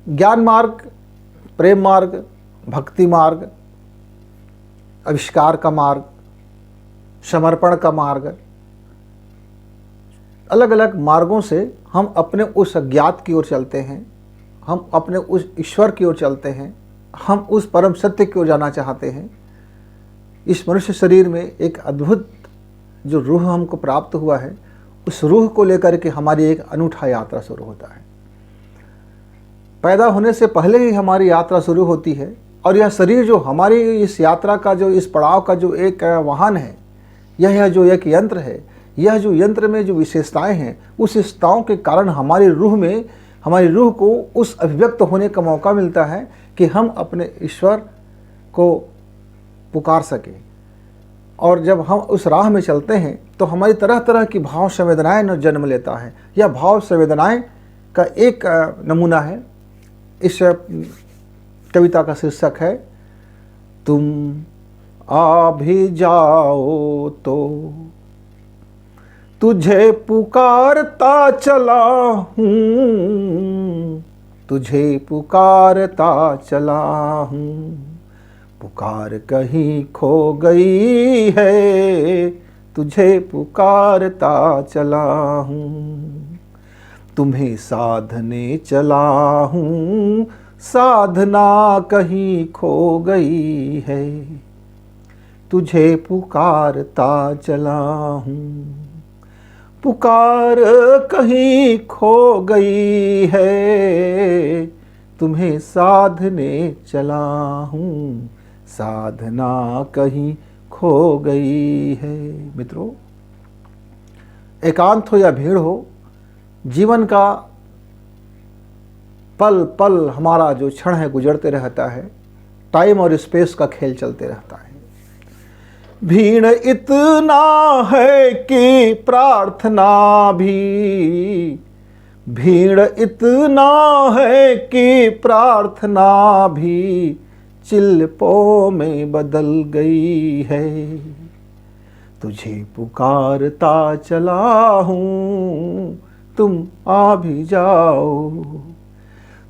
ज्ञान मार्ग, प्रेम मार्ग, भक्ति मार्ग, आविष्कार का मार्ग, समर्पण का मार्ग, अलग अलग मार्गों से हम अपने उस अज्ञात की ओर चलते हैं, हम अपने उस ईश्वर की ओर चलते हैं, हम उस परम सत्य की ओर जाना चाहते हैं। इस मनुष्य शरीर में एक अद्भुत जो रूह हमको प्राप्त हुआ है, उस रूह को लेकर के हमारी एक अनूठा यात्रा शुरू होता है। पैदा होने से पहले ही हमारी यात्रा शुरू होती है, और यह शरीर जो हमारी इस यात्रा का जो इस पड़ाव का जो एक वाहन है, यह जो एक यंत्र है, यह जो यंत्र में जो विशेषताएं हैं, उस विशेषताओं के कारण हमारी रूह को उस अभिव्यक्त होने का मौका मिलता है कि हम अपने ईश्वर को पुकार सकें। और जब हम उस राह में चलते हैं तो हमारी तरह तरह की भाव संवेदनाएं जन्म लेता है। यह भाव संवेदनाएं का एक नमूना है। इस कविता का शीर्षक है, तुम आ भी जाओ तो तुझे पुकारता चला हूँ, तुझे पुकारता चला हूँ, पुकार कहीं खो गई है, तुझे पुकारता चला हूँ, तुम्हें साधने चला हूँ, साधना कहीं खो गई है, तुझे पुकारता चला हूँ, पुकार कहीं खो गई है, तुम्हें साधने चला हूँ, साधना कहीं खो गई है। मित्रों, एकांत हो या भीड़ हो, जीवन का पल पल हमारा जो क्षण है गुजरते रहता है। टाइम और स्पेस का खेल चलते रहता है। भीड़ इतना है कि प्रार्थना भी, भीड़ इतना है कि प्रार्थना भी चिल्पों में बदल गई है, तुझे पुकारता चला हूँ, तुम आ भी जाओ,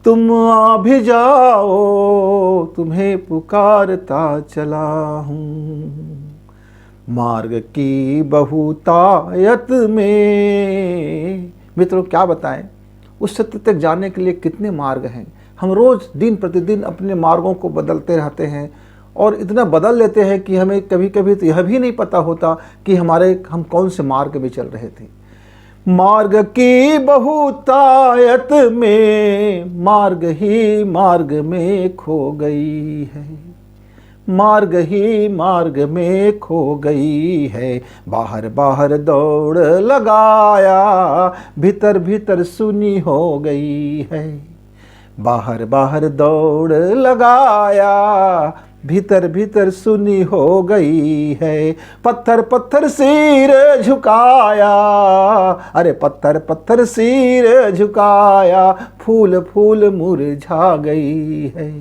तुम आ भी जाओ, तुम्हें पुकारता चला हूँ, मार्ग की बहुतायत में। मित्रों, क्या बताएं, उस सत्य तक जाने के लिए कितने मार्ग हैं। हम रोज दिन प्रतिदिन अपने मार्गों को बदलते रहते हैं और इतना बदल लेते हैं कि हमें कभी कभी तो यह भी नहीं पता होता कि हम कौन से मार्ग में चल रहे थे। मार्ग की बहुतायत में मार्ग ही मार्ग में खो गई है, मार्ग ही मार्ग में खो गई है, बाहर बाहर दौड़ लगाया, भीतर भीतर सुनी हो गई है, बाहर बाहर दौड़ लगाया, भीतर भीतर सुनी हो गई है, पत्थर पत्थर सिर झुकाया, अरे पत्थर पत्थर सिर झुकाया, फूल फूल मुरझा गई है,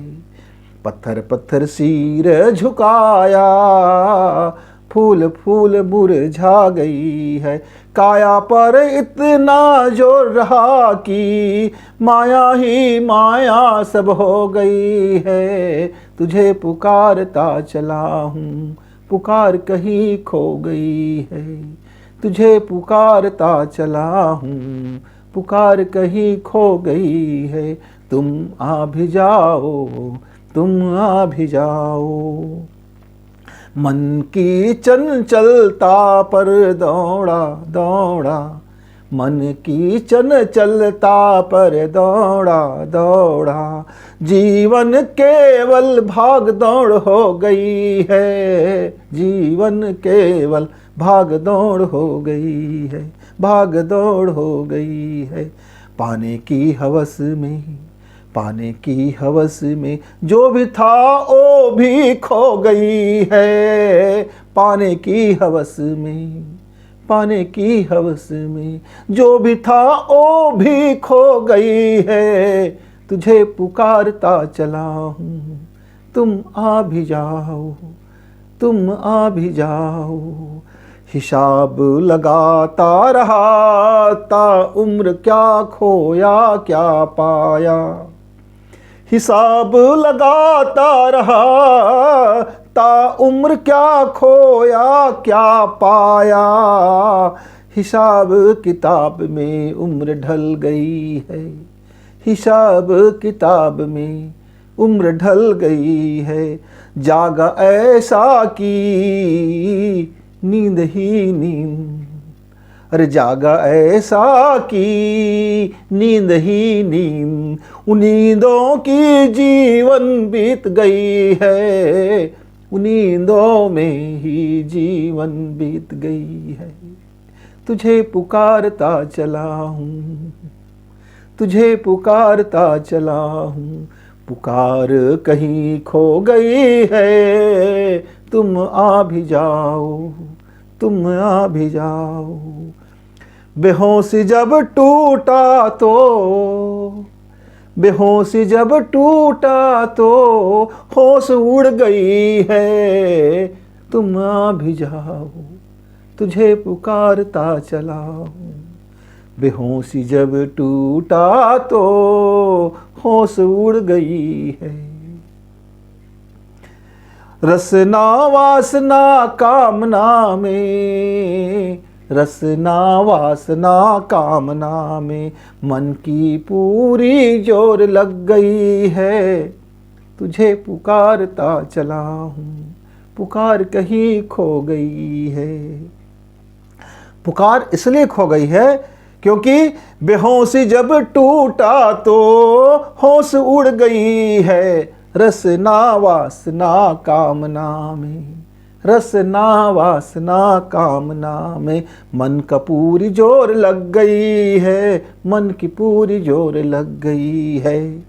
पत्थर पत्थर सिर झुकाया, फूल फूल मुरझा गई है, काया पर इतना जोर रहा कि माया ही माया सब हो गई है, तुझे पुकारता चला हूँ, पुकार कहीं खो गई है, तुझे पुकारता चला हूँ, पुकार कहीं खो गई है, तुम आ भी जाओ, तुम आ भी जाओ। मन की चंचलता पर दौड़ा दौड़ा, मन की चंचलता पर दौड़ा दौड़ा, जीवन केवल भाग दौड़ हो गई है, जीवन केवल भाग दौड़ हो गई है, भाग दौड़ हो गई है, पाने की हवस में, पाने की हवस में जो भी था वो भी खो गई है, पाने की हवस में, पाने की हवस में जो भी था वो भी खो गई है, तुझे पुकारता चला हूँ, तुम आ भी जाओ, तुम आ भी जाओ। हिसाब लगाता रहा ता उम्र, क्या खोया क्या पाया, हिसाब लगाता रहा, ता उम्र क्या खोया क्या पाया, हिसाब किताब में उम्र ढल गई है, हिसाब किताब में उम्र ढल गई है, जागा ऐसा कि नींद ही नींद, अरे जागा ऐसा कि नींद ही नींद, उन नींदों की जीवन बीत गई है, उन नींदों में ही जीवन बीत गई है। तुझे पुकारता चला हूँ, तुझे पुकारता चला हूँ, पुकार कहीं खो गई है, तुम आ भी जाओ, तुम आ भी जाओ। बेहोशी जब टूटा तो, बेहोशी जब टूटा तो होश उड़ गई है, तुम आ भी जाओ, तुझे पुकारता चला हूँ। बेहोशी जब टूटा तो होश उड़ गई है। रसना वासना कामना में, रसना वासना कामना में, मन की पूरी जोर लग गई है, तुझे पुकारता चला हूँ, पुकार कहीं खो गई है। पुकार इसलिए खो गई है क्योंकि बेहोशी जब टूटा तो होश उड़ गई है। रसना वासना कामना में, रसना वासना कामना में, मन का पूरी जोर लग गई है, मन की पूरी जोर लग गई है।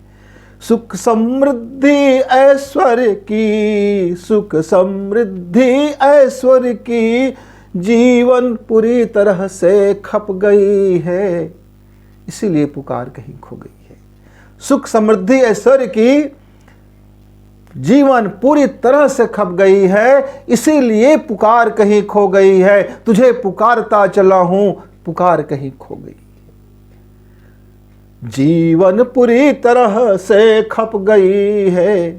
सुख समृद्धि ऐश्वर्य की, सुख समृद्धि ऐश्वर्य की, जीवन पूरी तरह से खप गई है, इसीलिए पुकार कहीं खो गई है। सुख समृद्धि ऐश्वर्य की जीवन पूरी तरह से खप गई है, इसीलिए पुकार कहीं खो गई है। तुझे पुकारता चला हूं, पुकार कहीं खो गई। जीवन पूरी तरह से खप गई है,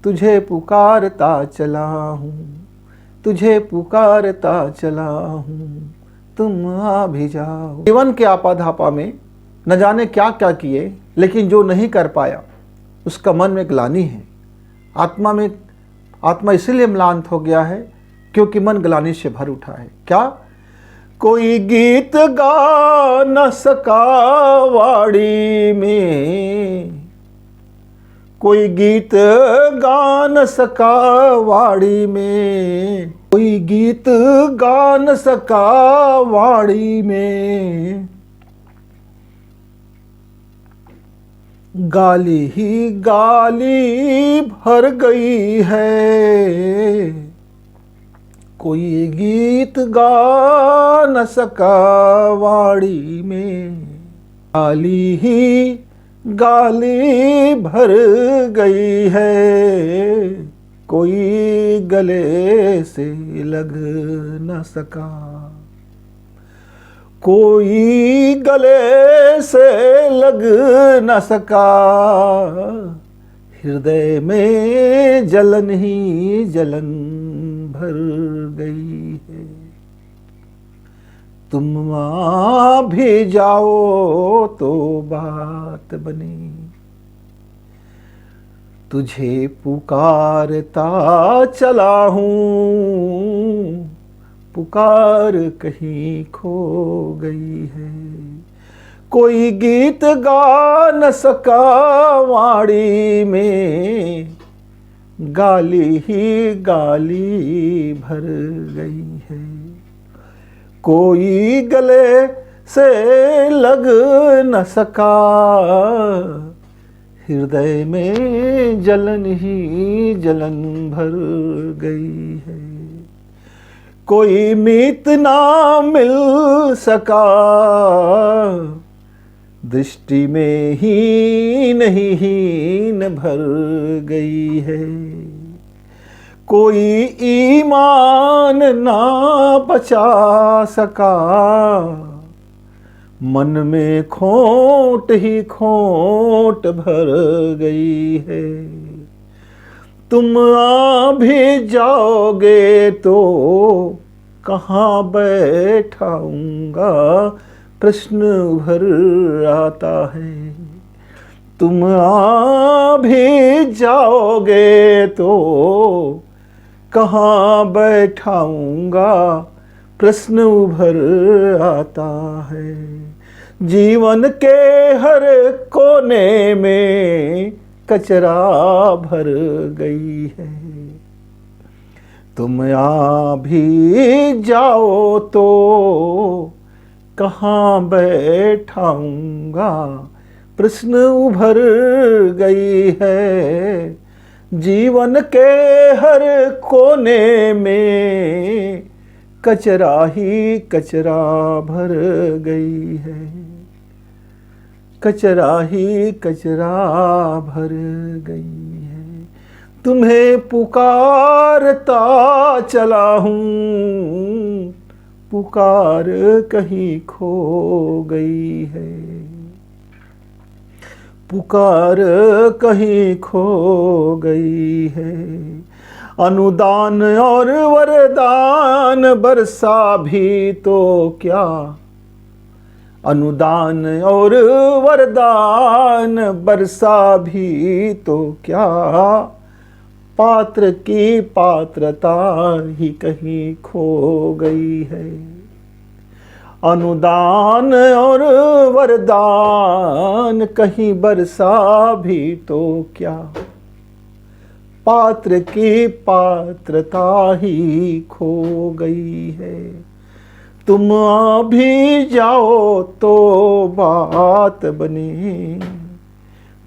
तुझे पुकारता चला हूं, तुझे पुकारता चला हूं, तुम आ भी जाओ। जीवन के आपाधापा में न जाने क्या क्या किए, लेकिन जो नहीं कर पाया उसका मन में ग्लानि है। आत्मा इसीलिए म्लांत हो गया है क्योंकि मन ग्लानि से भर उठा है। क्या? कोई गीत गा न सका वाड़ी में, कोई गीत गा न सका वाड़ी में, कोई गीत गा न सका वाड़ी में, गाली ही गाली भर गई है, कोई गीत गा न सका वाड़ी में, गाली ही गाली भर गई है, कोई गले से लग न सका, कोई गले से लग न सका, हृदय में जलन ही जलन भर गई है। तुम आ भी जाओ तो बात बने, तुझे पुकारता चला हूँ, पुकार कहीं खो गई है। कोई गीत गा न सका वाड़ी में, गाली ही गाली भर गई है, कोई गले से लग न सका, हृदय में जलन ही जलन भर गई है, कोई मीत ना मिल सका, दृष्टि में ही नहीं हीन भर गई है, कोई ईमान ना बचा सका, मन में खोट ही खोट भर गई है। तुम आ भी जाओगे तो कहाँ बैठाऊंगा, प्रश्न भर आता है। तुम आ भी जाओगे तो कहाँ बैठाऊंगा, प्रश्न उभर आता है। जीवन के हर कोने में कचरा भर गई है। तुम आ भी जाओ तो कहाँ बैठाऊंगा, प्रश्न उभर गई है। जीवन के हर कोने में कचरा ही कचरा भर गई है। कचरा ही कचरा भर गई है। तुम्हें पुकारता चला हूँ, पुकार कहीं खो गई है। पुकार कहीं खो गई है। अनुदान और वरदान बरसा भी तो क्या, अनुदान और वरदान बरसा भी तो क्या, पात्र की पात्रता ही कहीं खो गई है। अनुदान और वरदान कहीं बरसा भी तो क्या, पात्र की पात्रता ही खो गई है। तुम आ भी जाओ तो बात बने,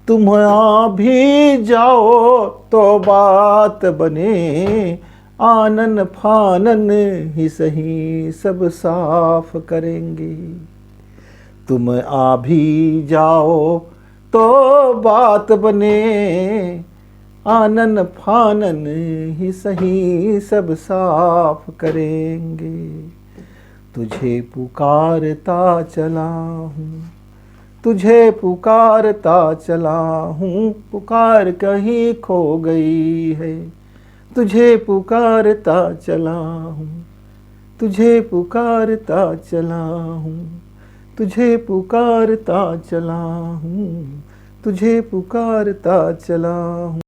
तुम आ भी जाओ तो बात बने। आनन फानन ही सही सब साफ करेंगे। तुम आ भी जाओ तो बात बने, आनन फानन ही सही सब साफ करेंगे। तुझे पुकारता चला हूँ, तुझे पुकारता चला हूँ, पुकार कहीं खो गई है। तुझे पुकारता चला हूँ, तुझे पुकारता चला हूँ, तुझे पुकारता चला हूँ, तुझे पुकारता चला हूँ।